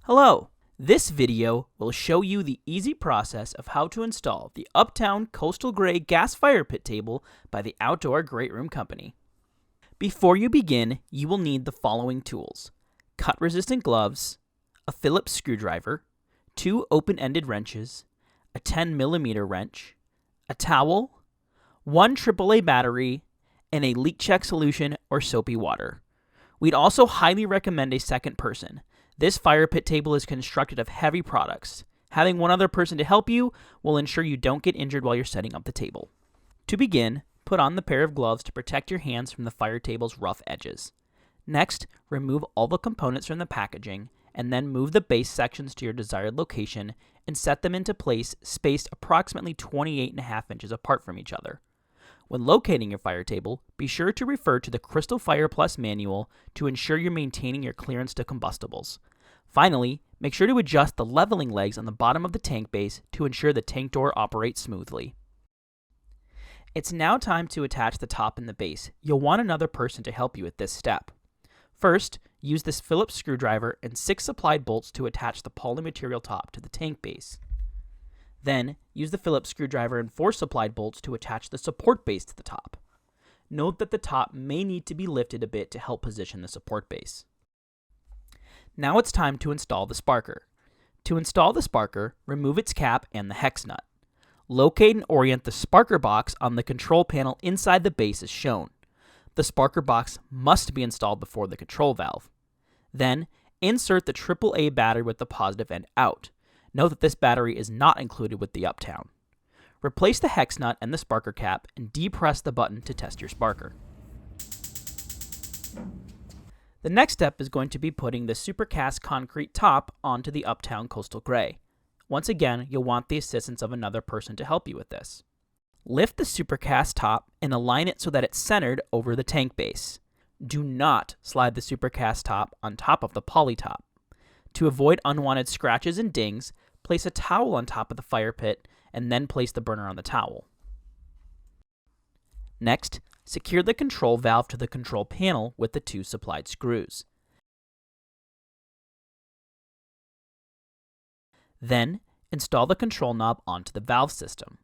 Hello! This video will show you the easy process of how to install the Uptown Coastal Gray gas fire pit table by the Outdoor GreatRoom Company. Before you begin, you will need the following tools: cut-resistant gloves, a Phillips screwdriver, 2 open-ended wrenches, a 10mm wrench, a towel, 1 AAA battery, and a leak check solution or soapy water. We'd also highly recommend a second person. This fire pit table is constructed of heavy products. Having one other person to help you will ensure you don't get injured while you're setting up the table. To begin, put on the pair of gloves to protect your hands from the fire table's rough edges. Next, remove all the components from the packaging and then move the base sections to your desired location and set them into place spaced approximately 28.5 inches apart from each other. When locating your fire table, be sure to refer to the Crystal Fire Plus manual to ensure you're maintaining your clearance to combustibles. Finally, make sure to adjust the leveling legs on the bottom of the tank base to ensure the tank door operates smoothly. It's now time to attach the top and the base. You'll want another person to help you at this step. First, use this Phillips screwdriver and 6 supplied bolts to attach the polymaterial top to the tank base. Then, use the Phillips screwdriver and 4 supplied bolts to attach the support base to the top. Note that the top may need to be lifted a bit to help position the support base. Now it's time to install the sparker. To install the sparker, remove its cap and the hex nut. Locate and orient the sparker box on the control panel inside the base as shown. The sparker box must be installed before the control valve. Then, insert the AAA battery with the positive end out. Note that this battery is not included with the Uptown. Replace the hex nut and the sparker cap and depress the button to test your sparker. The next step is going to be putting the supercast concrete top onto the Uptown Coastal Gray. Once again, you'll want the assistance of another person to help you with this. Lift the supercast top and align it so that it's centered over the tank base. Do not slide the supercast top on top of the poly top. To avoid unwanted scratches and dings, place a towel on top of the fire pit and then place the burner on the towel. Next, secure the control valve to the control panel with the 2 supplied screws. Then, install the control knob onto the valve system.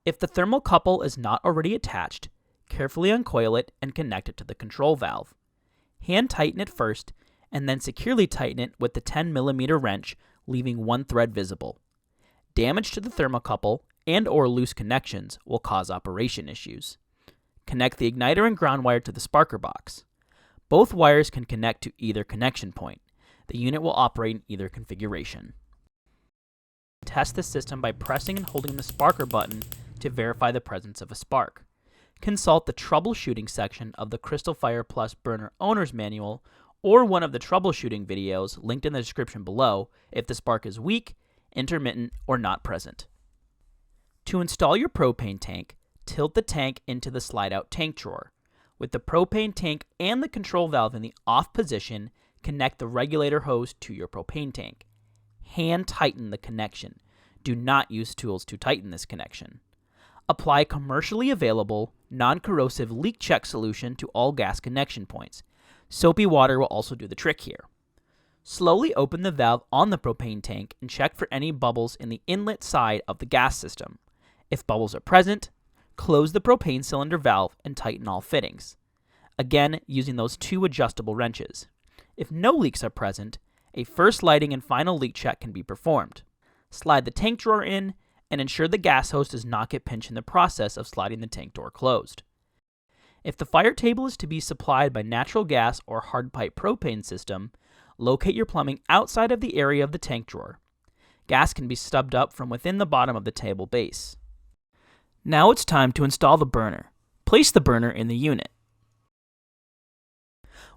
If the thermocouple is not already attached, carefully uncoil it and connect it to the control valve. Hand tighten it first and then securely tighten it with the 10mm wrench, leaving 1 thread visible. Damage to the thermocouple and/or loose connections will cause operation issues. Connect the igniter and ground wire to the sparker box. Both wires can connect to either connection point. The unit will operate in either configuration. Test the system by pressing and holding the sparker button to verify the presence of a spark. Consult the troubleshooting section of the Crystal Fire Plus Burner Owner's Manual or one of the troubleshooting videos linked in the description below if the spark is weak, intermittent, or not present. To install your propane tank, tilt the tank into the slide-out tank drawer. With the propane tank and the control valve in the off position, connect the regulator hose to your propane tank. Hand tighten the connection. Do not use tools to tighten this connection. Apply commercially available, non-corrosive leak check solution to all gas connection points. Soapy water will also do the trick here. Slowly open the valve on the propane tank and check for any bubbles in the inlet side of the gas system. If bubbles are present, close the propane cylinder valve and tighten all fittings. Again, using those 2 adjustable wrenches. If no leaks are present, a first lighting and final leak check can be performed. Slide the tank drawer in and ensure the gas hose does not get pinched in the process of sliding the tank door closed. If the fire table is to be supplied by natural gas or hard pipe propane system, locate your plumbing outside of the area of the tank drawer. Gas can be stubbed up from within the bottom of the table base. Now it's time to install the burner. Place the burner in the unit.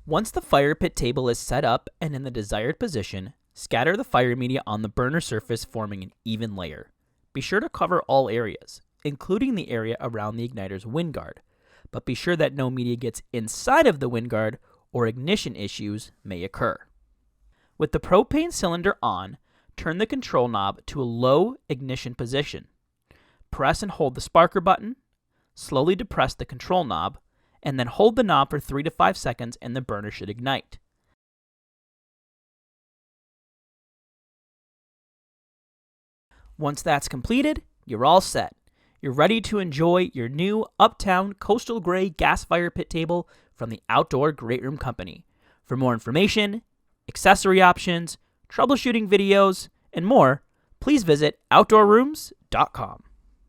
Once the fire pit table is set up and in the desired position, scatter the fire media on the burner surface, forming an even layer. Be sure to cover all areas, including the area around the igniter's wind guard, but be sure that no media gets inside of the wind guard or ignition issues may occur. With the propane cylinder on, turn the control knob to a low ignition position. Press and hold the sparker button, slowly depress the control knob, and then hold the knob for 3 to 5 seconds and the burner should ignite. Once that's completed, you're all set. You're ready to enjoy your new Uptown Coastal Gray gas fire pit table from the Outdoor GreatRoom Company. For more information, accessory options, troubleshooting videos, and more, please visit outdoorrooms.com.